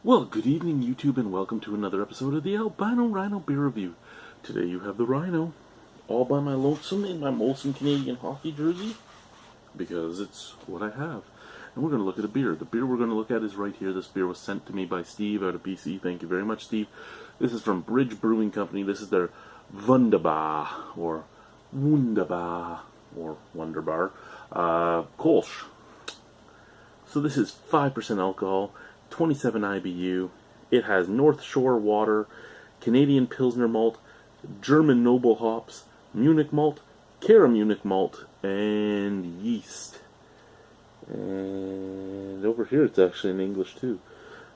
Well, good evening, YouTube, and welcome to another episode of the Albino Rhino Beer Review. Today you have the Rhino, all by my lonesome in my Molson Canadian hockey jersey, because it's what I have. And we're going to look at a beer. The beer we're going to look at is right here. This beer was sent to me by Steve out of BC. Thank you very much, Steve. This is from Brewing Company. This is their Wunderbar, or Wunderbar, or Wunderbar, Kolsch. So this is 5% alcohol, 27 IBU. It has North Shore water, Canadian Pilsner malt, German noble hops, Munich malt, Cara Munich malt, and yeast. And over here it's actually in English too.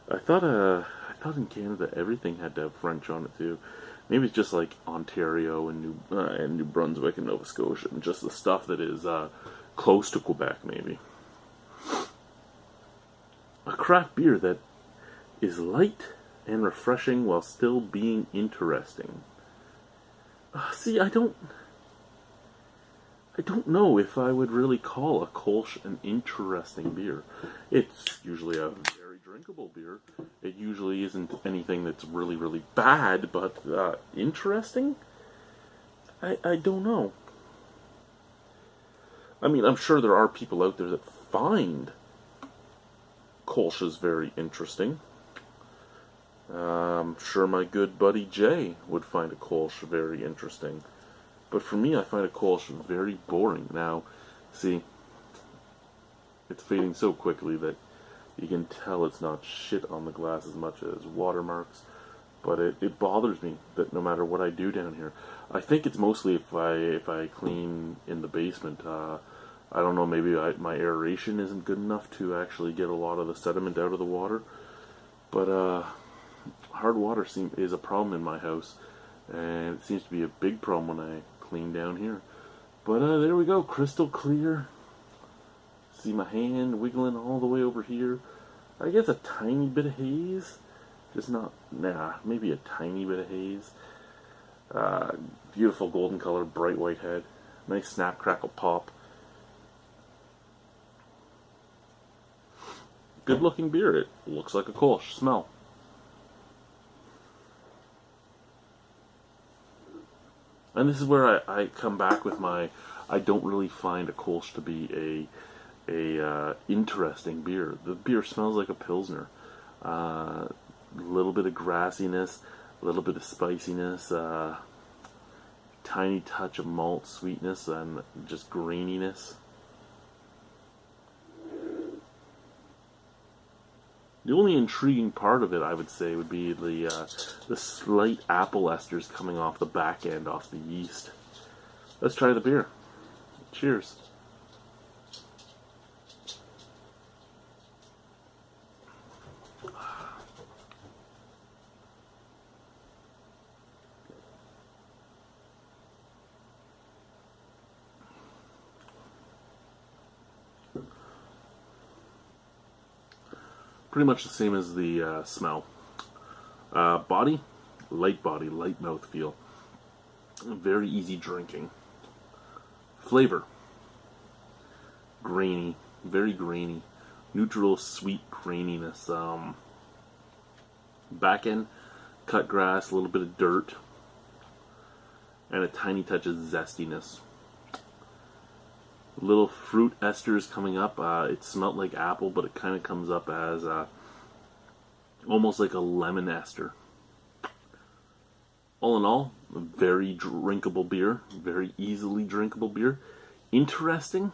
I thought in Canada everything had to have French on it too. Maybe it's just like Ontario and New Brunswick and Nova Scotia, and just the stuff that is close to Quebec maybe. A craft beer that is light and refreshing while still being interesting. See, I don't know if I would really call a Kolsch an interesting beer. It's usually a very drinkable beer. It usually isn't anything that's really, really bad, but interesting? I don't know. I mean, I'm sure there are people out there that find Kolsch is very interesting. I'm sure my good buddy Jay would find a Kolsch very interesting. But for me, I find a Kolsch very boring. Now, see, it's fading so quickly that you can tell it's not shit on the glass as much as watermarks. But it bothers me that no matter what I do down here, I think it's mostly if I clean in the basement. I don't know, maybe my aeration isn't good enough to actually get a lot of the sediment out of the water. But hard water is a problem in my house, and it seems to be a big problem when I clean down here. But there we go, crystal clear. See my hand wiggling all the way over here. I guess a tiny bit of haze. Just not, maybe a tiny bit of haze. Beautiful golden color, bright white head. Nice snap, crackle, pop. Good looking beer. It looks like a Kolsch. Smell. And this is where I come back with my, I don't really find a Kolsch to be a interesting beer. The beer smells like a Pilsner. A little bit of grassiness, a little bit of spiciness, tiny touch of malt sweetness, and just graininess. The only intriguing part of it, I would say, would be the slight apple esters coming off the back end, off the yeast. Let's try the beer. Cheers. Pretty much the same as the smell. Body, light mouthfeel. Very easy drinking. Flavor, grainy, very grainy. Neutral, sweet graininess. Back end, cut grass, a little bit of dirt, and a tiny touch of zestiness. Little fruit esters coming up. It smelled like apple, but it kind of comes up as almost like a lemon ester. All in all, a very drinkable beer. Very easily drinkable beer. Interesting?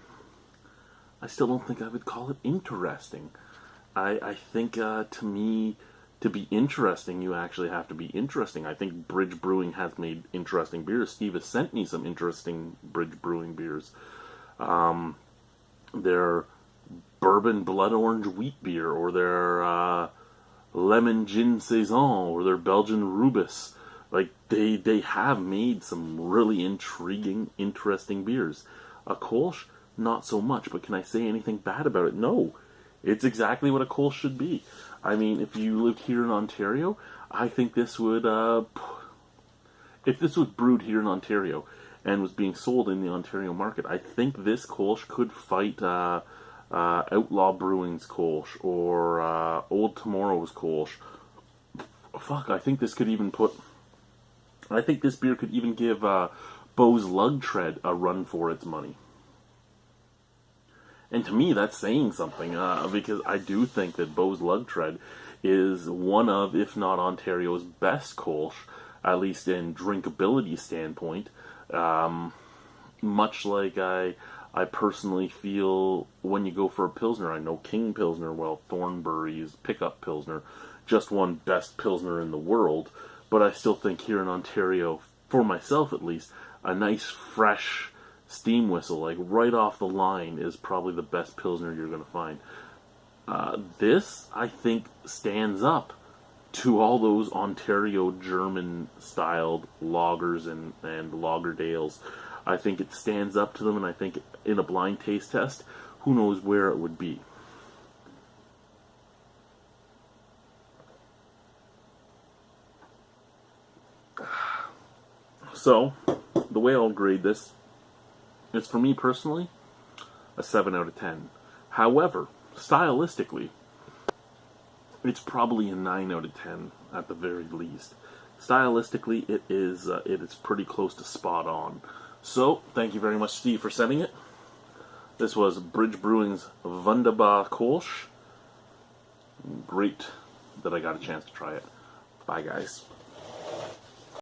I still don't think I would call it interesting. I think, to me, to be interesting, you actually have to be interesting. I think Bridge Brewing has made interesting beers. Steve has sent me some interesting Bridge Brewing beers. Their bourbon blood orange wheat beer, or their lemon gin saison, or their Belgian rubus. Like, they have made some really intriguing, interesting beers. A Kolsch, not so much, but can I say anything bad about it? No. It's exactly what a Kolsch should be. I mean, if you lived here in Ontario, I think this would, if this was brewed here in Ontario and was being sold in the Ontario market, I think this Kolsch could fight Outlaw Brewing's Kolsch, or Old Tomorrow's Kolsch. Fuck, I think this beer could even give Bo's Lug Tread a run for its money. And to me, that's saying something, because I do think that Bo's Lug Tread is one of, if not Ontario's best Kolsch, at least in drinkability standpoint. Much like I personally feel when you go for a Pilsner. I know King Pilsner, well, Thornbury's Pickup Pilsner, just won best Pilsner in the world. But I still think here in Ontario, for myself at least, a nice fresh steam whistle, like right off the line, is probably the best Pilsner you're going to find. This, I think, stands up to all those Ontario German-styled lagers and lagerdales. I think it stands up to them, and I think in a blind taste test, who knows where it would be. So, the way I'll grade this is, for me personally, a 7 out of 10. However, stylistically, it's probably a 9 out of 10 at the very least. Stylistically, it is pretty close to spot on. So, thank you very much, Steve, for sending it. This was Bridge Brewing's Wunderbar Kolsch. Great that I got a chance to try it. Bye, guys.